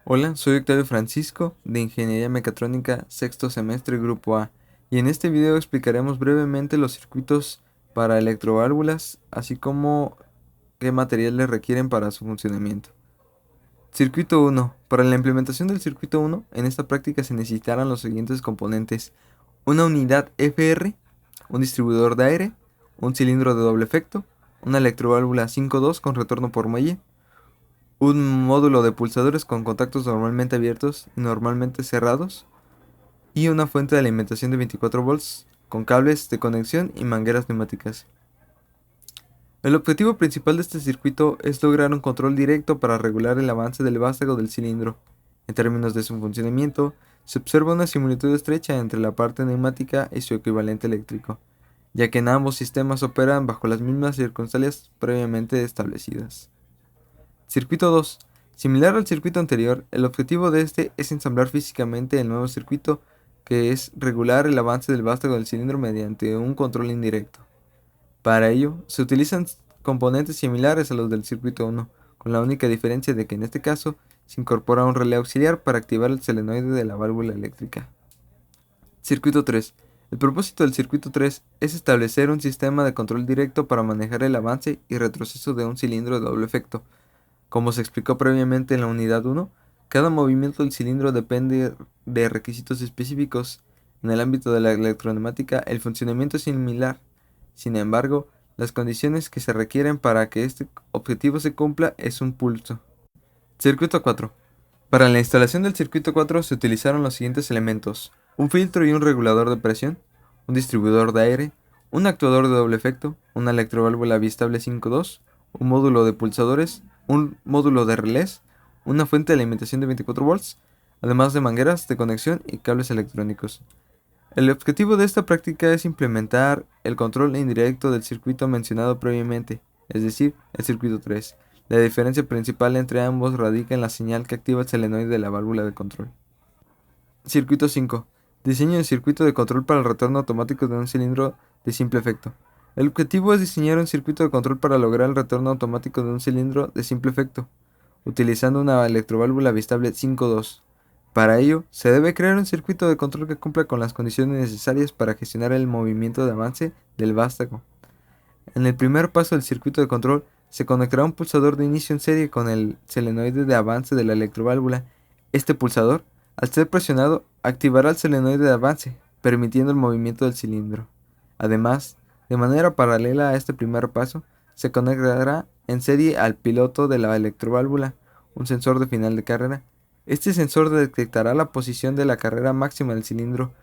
Hola, soy Octavio Francisco de Ingeniería Mecatrónica sexto semestre Grupo A y en este video explicaremos brevemente los circuitos para electroválvulas así como qué materiales requieren para su funcionamiento. Circuito 1. Para la implementación del circuito 1, en esta práctica se necesitarán los siguientes componentes: una unidad FR, un distribuidor de aire, un cilindro de doble efecto, una electroválvula 5.2 con retorno por muelle, un módulo de pulsadores con contactos normalmente abiertos y normalmente cerrados, y una fuente de alimentación de 24 volts con cables de conexión y mangueras neumáticas. El objetivo principal de este circuito es lograr un control directo para regular el avance del vástago del cilindro. En términos de su funcionamiento, se observa una similitud estrecha entre la parte neumática y su equivalente eléctrico, ya que en ambos sistemas operan bajo las mismas circunstancias previamente establecidas. Circuito 2. Similar al circuito anterior, el objetivo de este es ensamblar físicamente el nuevo circuito, que es regular el avance del vástago del cilindro mediante un control indirecto. Para ello, se utilizan componentes similares a los del circuito 1, con la única diferencia de que en este caso se incorpora un relé auxiliar para activar el solenoide de la válvula eléctrica. Circuito 3. El propósito del circuito 3 es establecer un sistema de control directo para manejar el avance y retroceso de un cilindro de doble efecto. Como se explicó previamente en la unidad 1, cada movimiento del cilindro depende de requisitos específicos. En el ámbito de la electroneumática, el funcionamiento es similar. Sin embargo, las condiciones que se requieren para que este objetivo se cumpla es un pulso. Circuito 4. Para la instalación del circuito 4 se utilizaron los siguientes elementos: un filtro y un regulador de presión, un distribuidor de aire, un actuador de doble efecto, una electroválvula bistable 5.2, un módulo de pulsadores, un módulo de relés, una fuente de alimentación de 24 volts, además de mangueras de conexión y cables electrónicos. El objetivo de esta práctica es implementar el control indirecto del circuito mencionado previamente, es decir, el circuito 3. La diferencia principal entre ambos radica en la señal que activa el solenoide de la válvula de control. Circuito 5. Diseño de circuito de control para el retorno automático de un cilindro de simple efecto. El objetivo es diseñar un circuito de control para lograr el retorno automático de un cilindro de simple efecto, utilizando una electroválvula bistable 5.2. Para ello, se debe crear un circuito de control que cumpla con las condiciones necesarias para gestionar el movimiento de avance del vástago. En el primer paso del circuito de control, se conectará un pulsador de inicio en serie con el solenoide de avance de la electroválvula. Este pulsador, al ser presionado, activará el solenoide de avance, permitiendo el movimiento del cilindro. Además, de manera paralela a este primer paso, se conectará en serie al piloto de la electroválvula, un sensor de final de carrera. Este sensor detectará la posición de la carrera máxima del cilindro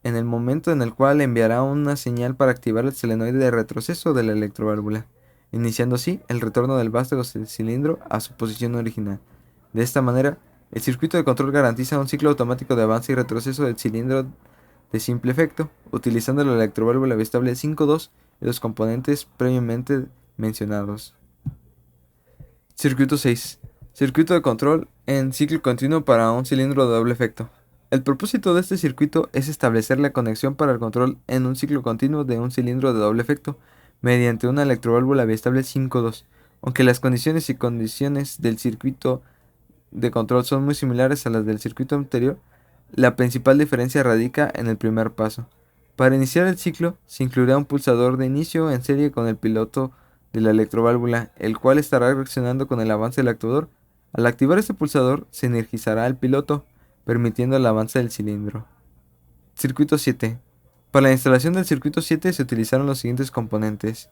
en el momento en el cual enviará una señal para activar el solenoide de retroceso de la electroválvula, iniciando así el retorno del vástago del cilindro a su posición original. De esta manera, el circuito de control garantiza un ciclo automático de avance y retroceso del cilindro de simple efecto, utilizando la electroválvula bistable 5.2 y los componentes previamente mencionados. Circuito 6. Circuito de control en ciclo continuo para un cilindro de doble efecto. El propósito de este circuito es establecer la conexión para el control en un ciclo continuo de un cilindro de doble efecto mediante una electroválvula bistable 5.2. Aunque las condiciones del circuito de control son muy similares a las del circuito anterior, la principal diferencia radica en el primer paso. Para iniciar el ciclo, se incluirá un pulsador de inicio en serie con el piloto de la electroválvula, el cual estará reaccionando con el avance del actuador. Al activar este pulsador, se energizará el piloto, permitiendo el avance del cilindro. Circuito 7. Para la instalación del circuito 7 se utilizaron los siguientes componentes: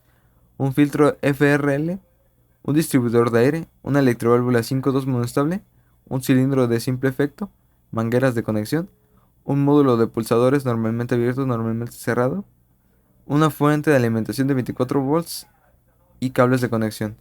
un filtro FRL, un distribuidor de aire, una electroválvula 5.2 monostable, un cilindro de simple efecto, mangueras de conexión, un módulo de pulsadores normalmente abierto, normalmente cerrado, una fuente de alimentación de 24 volts y cables de conexión.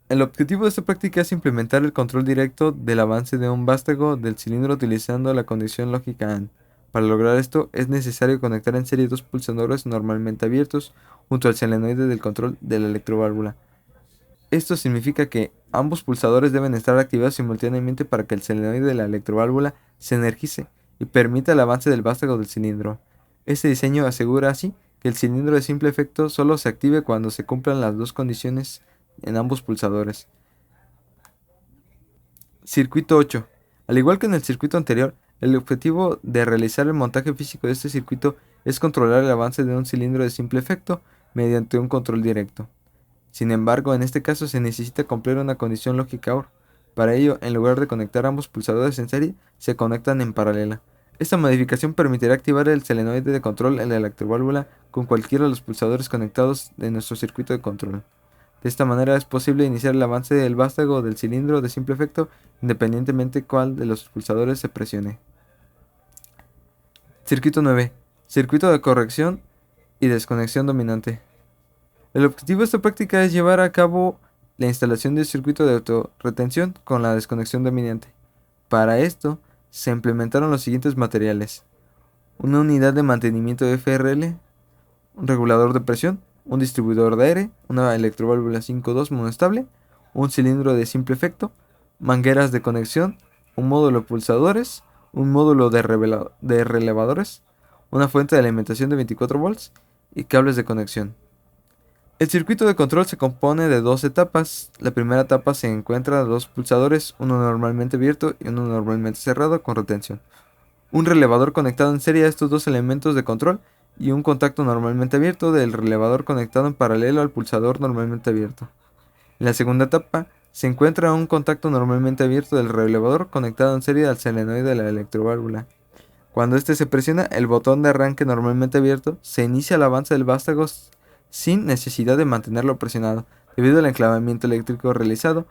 El objetivo de esta práctica es implementar el control directo del avance de un vástago del cilindro utilizando la condición lógica AND. Para lograr esto, es necesario conectar en serie dos pulsadores normalmente abiertos junto al solenoide del control de la electroválvula. Esto significa que ambos pulsadores deben estar activados simultáneamente para que el solenoide de la electroválvula se energice y permita el avance del vástago del cilindro. Este diseño asegura así que el cilindro de simple efecto solo se active cuando se cumplan las dos condiciones en ambos pulsadores. Circuito 8. Al igual que en el circuito anterior, el objetivo de realizar el montaje físico de este circuito es controlar el avance de un cilindro de simple efecto mediante un control directo. Sin embargo, en este caso se necesita cumplir una condición lógica OR. Para ello, en lugar de conectar ambos pulsadores en serie, se conectan en paralela. Esta modificación permitirá activar el solenoide de control en la electroválvula con cualquiera de los pulsadores conectados de nuestro circuito de control. De esta manera es posible iniciar el avance del vástago del cilindro de simple efecto independientemente cuál de los pulsadores se presione. Circuito 9. Circuito de corrección y desconexión dominante. El objetivo de esta práctica es llevar a cabo la instalación de un circuito de autorretención con la desconexión dominante. Para esto, se implementaron los siguientes materiales: una unidad de mantenimiento FRL, un regulador de presión, un distribuidor de aire, una electroválvula 5.2 monostable, un cilindro de simple efecto, mangueras de conexión, un módulo de pulsadores, un módulo de relevadores, una fuente de alimentación de 24 volts y cables de conexión. El circuito de control se compone de dos etapas. La primera etapa se encuentra dos pulsadores, uno normalmente abierto y uno normalmente cerrado con retención, un relevador conectado en serie a estos dos elementos de control y un contacto normalmente abierto del relevador conectado en paralelo al pulsador normalmente abierto. En la segunda etapa se encuentra un contacto normalmente abierto del relevador conectado en serie al solenoide de la electroválvula. Cuando este se presiona, el botón de arranque normalmente abierto, se inicia el avance del vástago sin necesidad de mantenerlo presionado, debido al enclavamiento eléctrico realizado.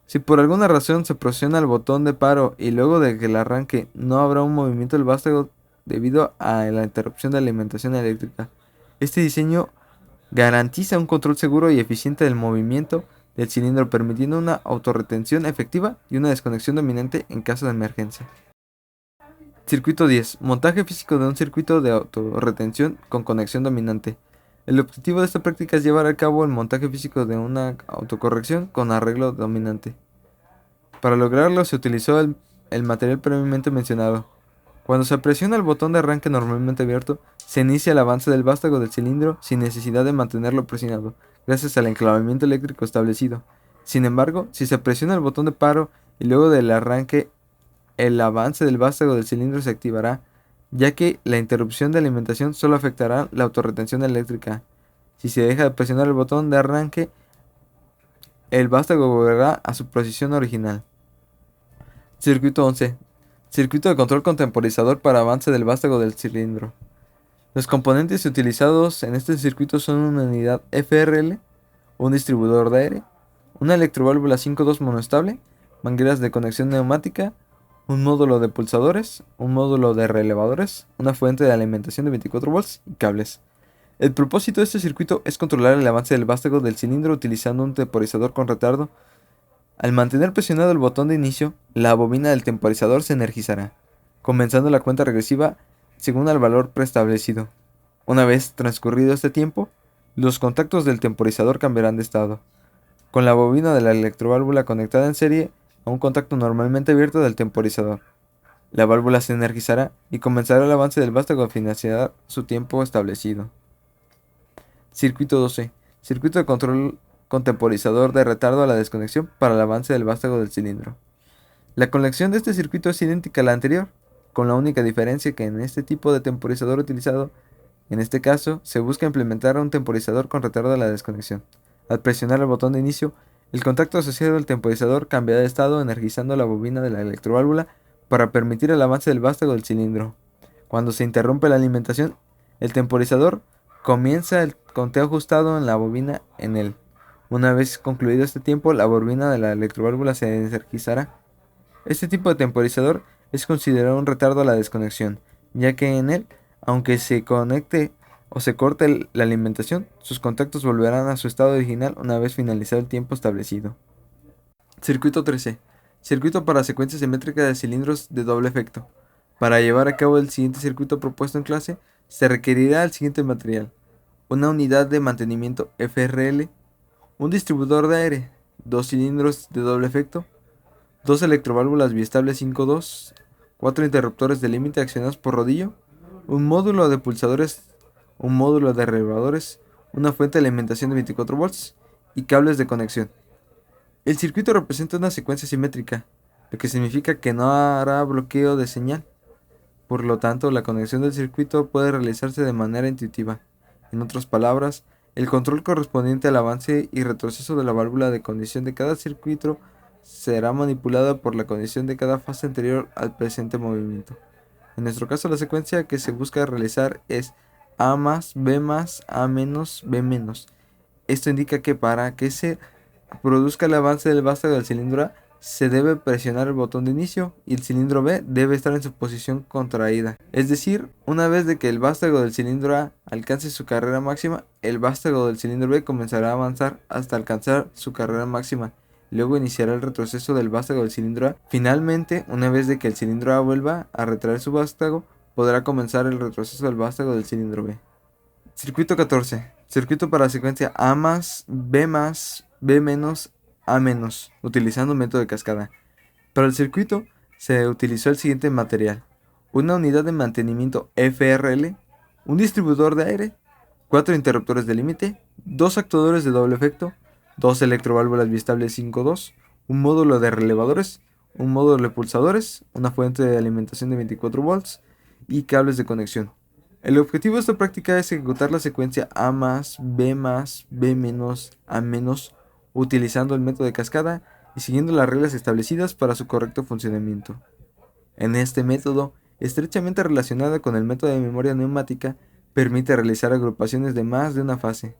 Si por alguna razón se presiona el botón de paro y luego de que el arranque no habrá un movimiento del vástago debido a la interrupción de alimentación eléctrica. Este diseño garantiza un control seguro y eficiente del movimiento del cilindro, permitiendo una autorretención efectiva y una desconexión dominante en caso de emergencia. Circuito 10. Montaje físico de un circuito de autorretención con conexión dominante. El objetivo de esta práctica es llevar a cabo el montaje físico de una autocorrección con arreglo dominante. Para lograrlo se utilizó el material previamente mencionado. Cuando se presiona el botón de arranque normalmente abierto, se inicia el avance del vástago del cilindro sin necesidad de mantenerlo presionado, gracias al enclavamiento eléctrico establecido. Sin embargo, si se presiona el botón de paro y luego del arranque, el avance del vástago del cilindro se activará, ya que la interrupción de alimentación solo afectará la autorretención eléctrica. Si se deja de presionar el botón de arranque, el vástago volverá a su posición original. Circuito 11. Circuito de control con temporizador para avance del vástago del cilindro. Los componentes utilizados en este circuito son una unidad FRL, un distribuidor de aire, una electroválvula 5.2 monostable, mangueras de conexión neumática, un módulo de pulsadores, un módulo de relevadores, una fuente de alimentación de 24 volts y cables. El propósito de este circuito es controlar el avance del vástago del cilindro utilizando un temporizador con retardo. Al mantener presionado el botón de inicio, la bobina del temporizador se energizará, comenzando la cuenta regresiva según el valor preestablecido. Una vez transcurrido este tiempo, los contactos del temporizador cambiarán de estado, con la bobina de la electroválvula conectada en serie a un contacto normalmente abierto del temporizador. La válvula se energizará y comenzará el avance del vástago al finalizar su tiempo establecido. Circuito 12. Circuito de control con temporizador de retardo a la desconexión para el avance del vástago del cilindro. La conexión de este circuito es idéntica a la anterior, con la única diferencia que en este tipo de temporizador utilizado, en este caso, se busca implementar un temporizador con retardo a la desconexión. Al presionar el botón de inicio, el contacto asociado al temporizador cambiará de estado energizando la bobina de la electroválvula para permitir el avance del vástago del cilindro. Cuando se interrumpe la alimentación, el temporizador comienza el conteo ajustado en la bobina en él. Una vez concluido este tiempo, la bobina de la electroválvula se energizará. Este tipo de temporizador es considerado un retardo a la desconexión, ya que en él, aunque se conecte o se corte la alimentación, sus contactos volverán a su estado original una vez finalizado el tiempo establecido. Circuito 13. Circuito para secuencia simétrica de cilindros de doble efecto. Para llevar a cabo el siguiente circuito propuesto en clase, se requerirá el siguiente material: una unidad de mantenimiento FRL, un distribuidor de aire, dos cilindros de doble efecto, dos electroválvulas biestables 5.2, cuatro interruptores de límite accionados por rodillo, un módulo de pulsadores, un módulo de relevadores, una fuente de alimentación de 24 volts y cables de conexión. El circuito representa una secuencia simétrica. lo que significa que no hará bloqueo de señal. Por lo tanto, la conexión del circuito puede realizarse de manera intuitiva. En otras palabras, el control correspondiente al avance y retroceso de la válvula de condición de cada circuito será manipulada por la condición de cada fase anterior al presente movimiento. En nuestro caso, la secuencia que se busca realizar es A más, B más, A menos, B menos. Esto indica que para que se produzca el avance del vástago del cilindro A, se debe presionar el botón de inicio y el cilindro B debe estar en su posición contraída. Es decir, una vez de que el vástago del cilindro A alcance su carrera máxima, el vástago del cilindro B comenzará a avanzar hasta alcanzar su carrera máxima. Luego iniciará el retroceso del vástago del cilindro A. Finalmente, una vez de que el cilindro A vuelva a retraer su vástago, podrá comenzar el retroceso del vástago del cilindro B. Circuito 14. Circuito para la secuencia A más, B menos, A menos, utilizando método de cascada. Para el circuito se utilizó el siguiente material: una unidad de mantenimiento FRL, un distribuidor de aire, 4 interruptores de límite, 2 actuadores de doble efecto, 2 electroválvulas biestables 5.2, un módulo de relevadores, un módulo de pulsadores, una fuente de alimentación de 24 volts y cables de conexión. El objetivo de esta práctica es ejecutar la secuencia A más, B menos, A menos, utilizando el método de cascada y siguiendo las reglas establecidas para su correcto funcionamiento. En este método, estrechamente relacionado con el método de memoria neumática, permite realizar agrupaciones de más de una fase,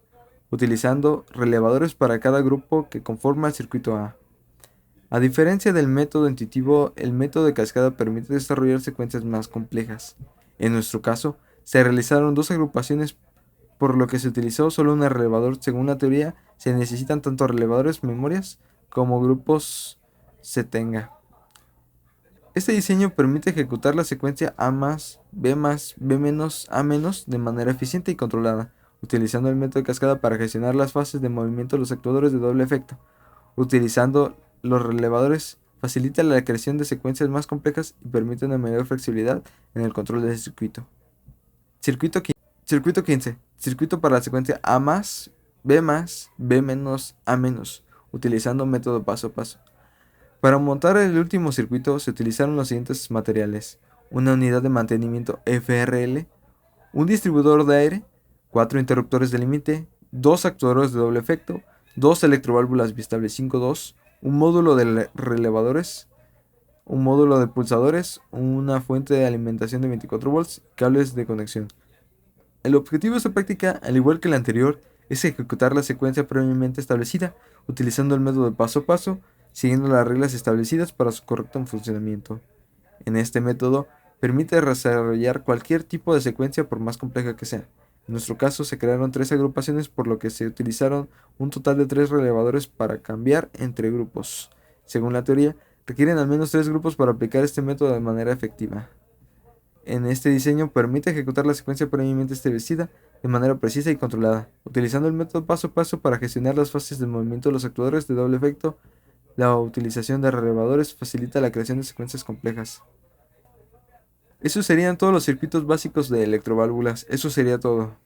utilizando relevadores para cada grupo que conforma el circuito A. A diferencia del método intuitivo, el método de cascada permite desarrollar secuencias más complejas. En nuestro caso, se realizaron 2 agrupaciones, por lo que se utilizó solo un relevador. Según la teoría, se necesitan tanto relevadores, memorias, como grupos se tenga. Este diseño permite ejecutar la secuencia A más, B menos, A menos de manera eficiente y controlada, utilizando el método de cascada para gestionar las fases de movimiento de los actuadores de doble efecto. Utilizando los relevadores facilita la creación de secuencias más complejas y permite una mayor flexibilidad en el control del circuito. Circuito 15. Circuito para la secuencia A más, B menos, A menos, utilizando método paso a paso. Para montar el último circuito se utilizaron los siguientes materiales: una unidad de mantenimiento FRL, un distribuidor de aire, 4 interruptores de límite, 2 actuadores de doble efecto, 2 electroválvulas biestables 5.2, un módulo de relevadores, un módulo de pulsadores, una fuente de alimentación de 24 volts, cables de conexión. El objetivo de esta práctica, al igual que la anterior, es ejecutar la secuencia previamente establecida, utilizando el método de paso a paso, siguiendo las reglas establecidas para su correcto funcionamiento. En este método, permite desarrollar cualquier tipo de secuencia por más compleja que sea. En nuestro caso se crearon 3 agrupaciones, por lo que se utilizaron un total de 3 relevadores para cambiar entre grupos. Según la teoría, requieren al menos 3 grupos para aplicar este método de manera efectiva. En este diseño permite ejecutar la secuencia previamente establecida de manera precisa y controlada, utilizando el método paso a paso para gestionar las fases de movimiento de los actuadores de doble efecto. La utilización de relevadores facilita la creación de secuencias complejas. Esos serían todos los circuitos básicos de electroválvulas. Eso sería todo.